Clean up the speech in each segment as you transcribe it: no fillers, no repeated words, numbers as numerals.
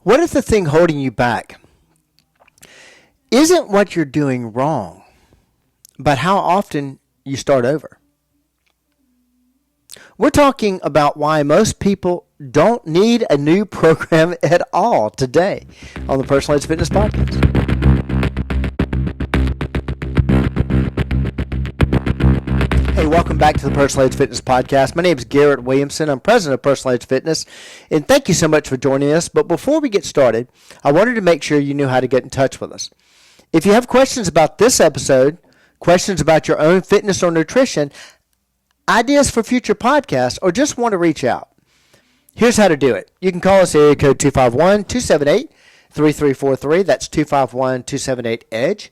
What if the thing holding you back isn't what you're doing wrong, but how often you start over? We're talking about why most people don't need a new program at all today on the Personalized Fitness Podcast. Hey, welcome back to the Personalized Fitness Podcast. My name is Garrett Williamson. I'm president of Personalized Fitness, and thank you so much for joining us. But before we get started, I wanted to make sure you knew how to get in touch with us. If you have questions about this episode, questions about your own fitness or nutrition, ideas for future podcasts, or just want to reach out, here's how to do it. You can call us area code 251-278-3343. That's 251-278-EDGE,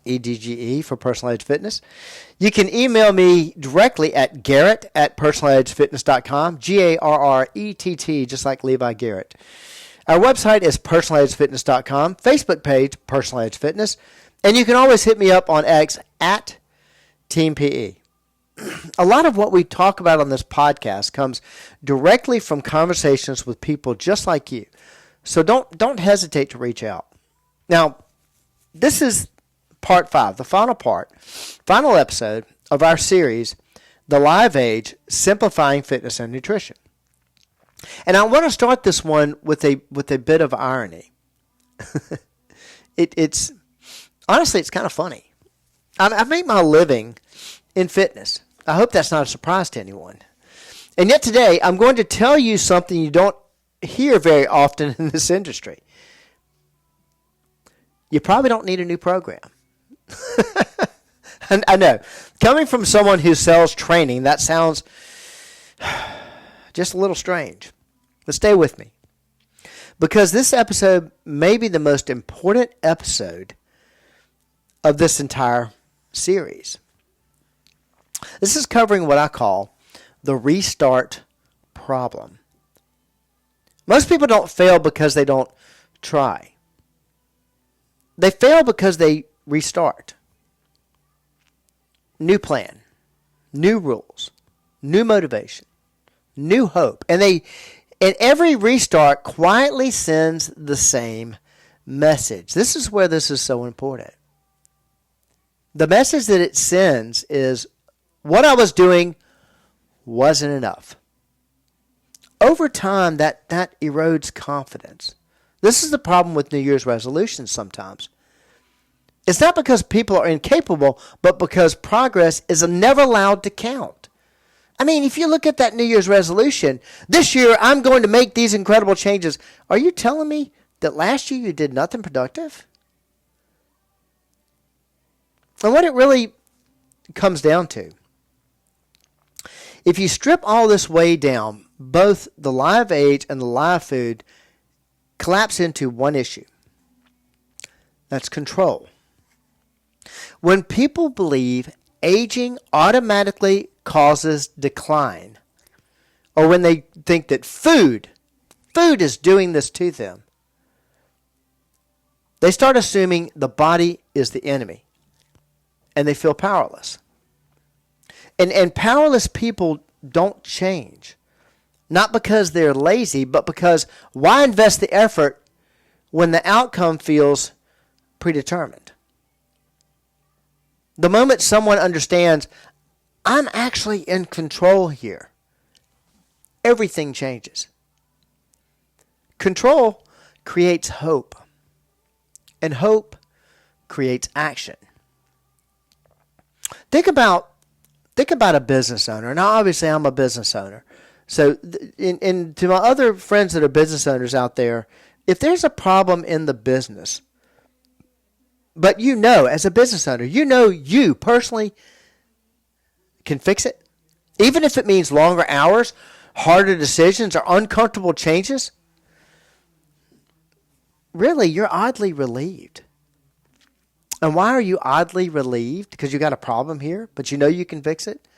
EDGE for Personalized Fitness. You can email me directly at garrett@personalizedfitness.com, Garrett, just like Levi Garrett. Our website is personalizedfitness.com, Facebook page, Personalized Fitness, and you can always hit me up on X at Team PE. A lot of what we talk about on this podcast comes directly from conversations with people just like you. So don't hesitate to reach out. Now, this is part 5, the final episode of our series, The Live Age, Simplifying Fitness and Nutrition. And I want to start this one with a bit of irony. It's honestly, it's kind of funny. I make my living in fitness. I hope that's not a surprise to anyone. And yet today, I'm going to tell you something you don't hear very often in this industry. You probably don't need a new program. And I know, coming from someone who sells training, that sounds just a little strange. But stay with me, because this episode may be the most important episode of this entire series. This is covering what I call the restart problem. Most people don't fail because they don't try. They fail because they restart. New plan, new rules, new motivation, new hope. And every restart quietly sends the same message. This is where this is so important. The message that it sends is, what I was doing wasn't enough. Over time, that erodes confidence. This is the problem with New Year's resolutions sometimes. It's not because people are incapable, but because progress is never allowed to count. I mean, if you look at that New Year's resolution, this year I'm going to make these incredible changes. Are you telling me that last year you did nothing productive? And what it really comes down to, if you strip all this way down, both the live age and the live food collapse into one issue. That's control. When people believe aging automatically causes decline, or when they think that food is doing this to them, they start assuming the body is the enemy, and they feel powerless. And powerless people don't change, not because they're lazy, but because why invest the effort when the outcome feels predetermined? The moment someone understands, I'm actually in control here, everything changes. Control creates hope, and hope creates action. Think about a business owner. Now, obviously, I'm a business owner. So, to my other friends that are business owners out there, if there's a problem in the business, but as a business owner, you personally can fix it, even if it means longer hours, harder decisions, or uncomfortable changes, really, you're oddly relieved. And why are you oddly relieved? Because you got a problem here, but you can fix it?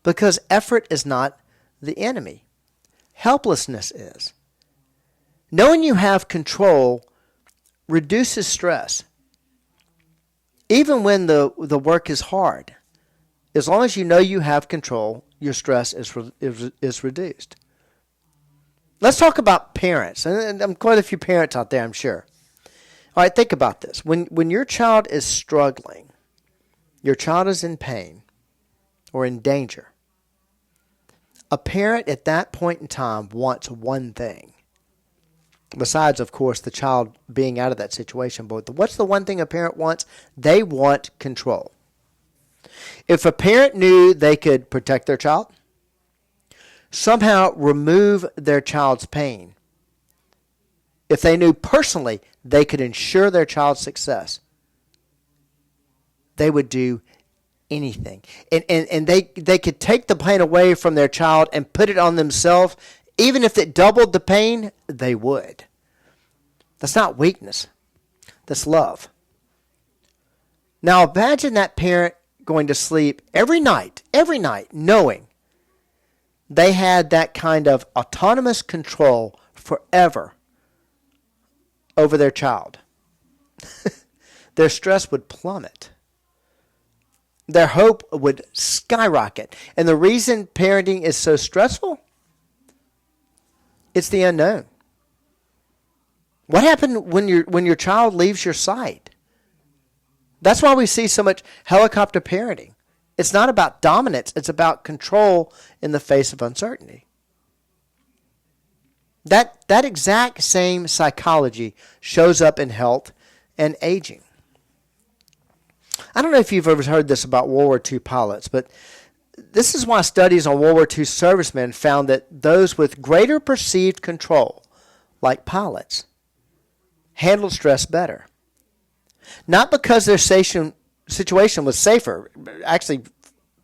Because effort is not the enemy. Helplessness is. Knowing you have control reduces stress. Even when the work is hard, as long as you know you have control, your stress is reduced. Let's talk about parents. And I'm quite a few parents out there, I'm sure. All right, think about this. When your child is struggling, your child is in pain or in danger, a parent at that point in time wants one thing. Besides, of course, the child being out of that situation. But what's the one thing a parent wants? They want control. If a parent knew they could protect their child, somehow remove their child's pain, if they knew personally they could ensure their child's success, they would do anything. And they could take the pain away from their child and put it on themselves. Even if it doubled the pain, they would. That's not weakness. That's love. Now imagine that parent going to sleep every night, knowing they had that kind of autonomous control forever over their child. Their stress would plummet. Their hope would skyrocket. And the reason parenting is so stressful? It's the unknown. What happened when your child leaves your sight? That's why we see so much helicopter parenting. It's not about dominance. It's about control in the face of uncertainty. That exact same psychology shows up in health and aging. I don't know if you've ever heard this about World War II pilots, but this is why studies on World War II servicemen found that those with greater perceived control, like pilots, handled stress better. Not because their situation was safer, actually,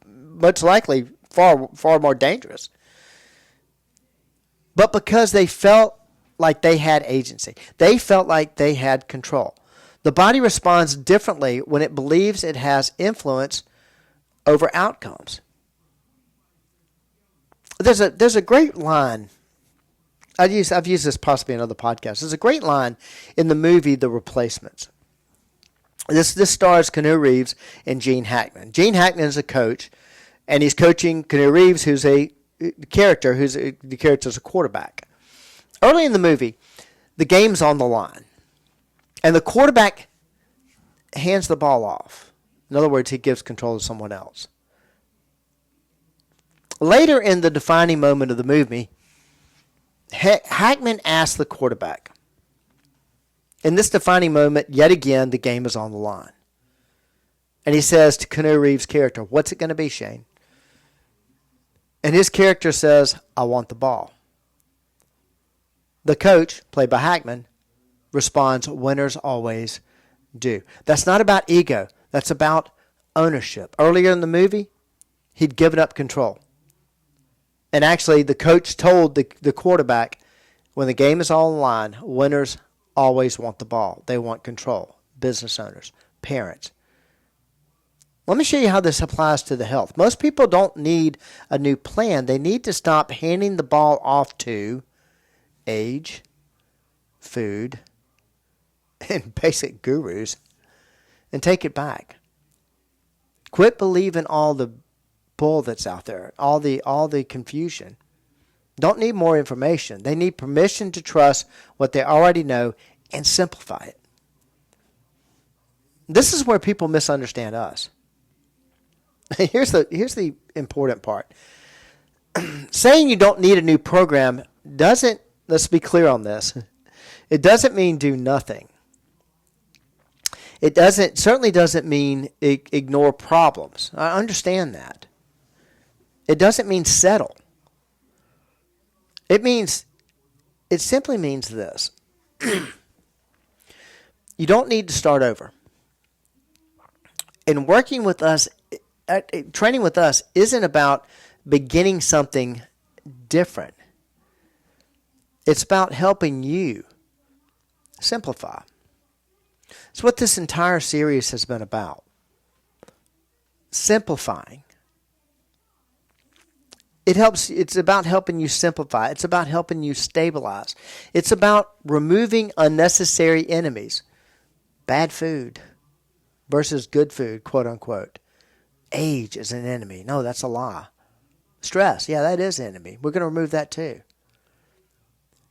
much likely far more dangerous, but because they felt like they had agency. They felt like they had control. The body responds differently when it believes it has influence over outcomes. There's a great line. I've used this possibly in other podcasts. There's a great line in the movie The Replacements. This stars Keanu Reeves and Gene Hackman. Gene Hackman is a coach, and he's coaching Keanu Reeves, who's the character's a quarterback. Early in the movie, the game's on the line, and the quarterback hands the ball off. In other words, he gives control to someone else. Later in the defining moment of the movie, Hackman asks the quarterback, in this defining moment, yet again, the game is on the line. And he says to Keanu Reeves' character, "What's it going to be, Shane?" And his character says, "I want the ball." The coach, played by Hackman, responds, "Winners always do." That's not about ego. That's about ownership. Earlier in the movie, he'd given up control. And actually, the coach told the quarterback, when the game is all on the line, winners always want the ball. They want control. Business owners, parents. Let me show you how this applies to the health. Most people don't need a new plan. They need to stop handing the ball off to age, food, and basic gurus and take it back. Quit believing all the bull that's out there, all the confusion. Don't need more information. They need permission to trust what they already know and simplify it. This is where people misunderstand us. Here's the important part. Saying you don't need a new program doesn't, let's be clear on this, it doesn't mean do nothing. It certainly doesn't mean ignore problems. I understand that. It doesn't mean settle. It simply means this. You don't need to start over. And working with us, training with us isn't about beginning something different. It's about helping you simplify. It's what this entire series has been about. Simplifying. It's about helping you simplify. It's about helping you stabilize. It's about removing unnecessary enemies. Bad food versus good food, quote unquote. Age is an enemy. No, that's a lie. Stress, yeah, that is an enemy. We're going to remove that too.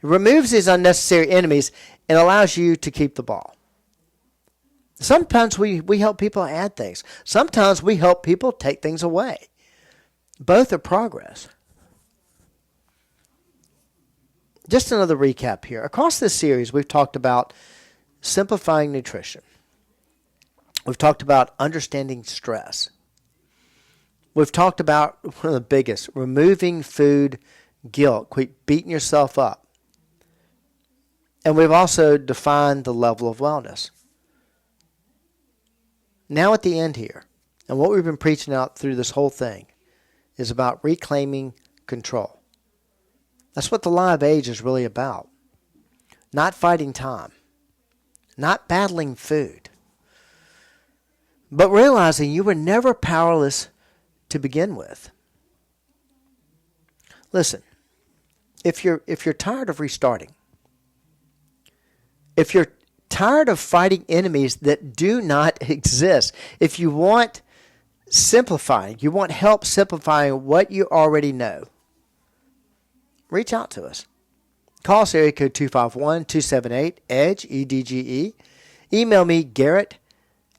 It removes these unnecessary enemies and allows you to keep the ball. Sometimes we help people add things. Sometimes we help people take things away. Both are progress. Just another recap here. Across this series, we've talked about simplifying nutrition. We've talked about understanding stress. We've talked about one of the biggest, removing food guilt, quit beating yourself up. And we've also defined the level of wellness. Now at the end here, and what we've been preaching out through this whole thing, is about reclaiming control. That's what the lie of age is really about. Not fighting time. Not battling food. But realizing you were never powerless to begin with. Listen, if you're tired of restarting, if you're tired of fighting enemies that do not exist, if you want simplifying, you want help simplifying what you already know, reach out to us. Call us area code 251-278-EDGE, EDGE. Email me, Garrett,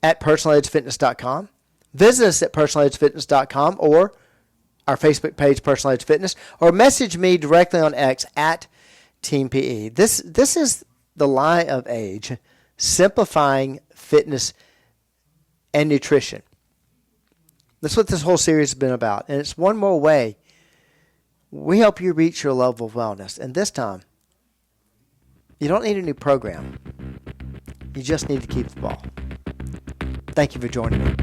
at personaledgefitness.com. Visit us at personaledgefitness.com or our Facebook page, Personal Edge Fitness, or message me directly on X at Team PE. This is the lie of age, simplifying fitness and nutrition. That's what this whole series has been about. And it's one more way we help you reach your level of wellness. And this time, you don't need a new program. You just need to keep the ball. Thank you for joining me.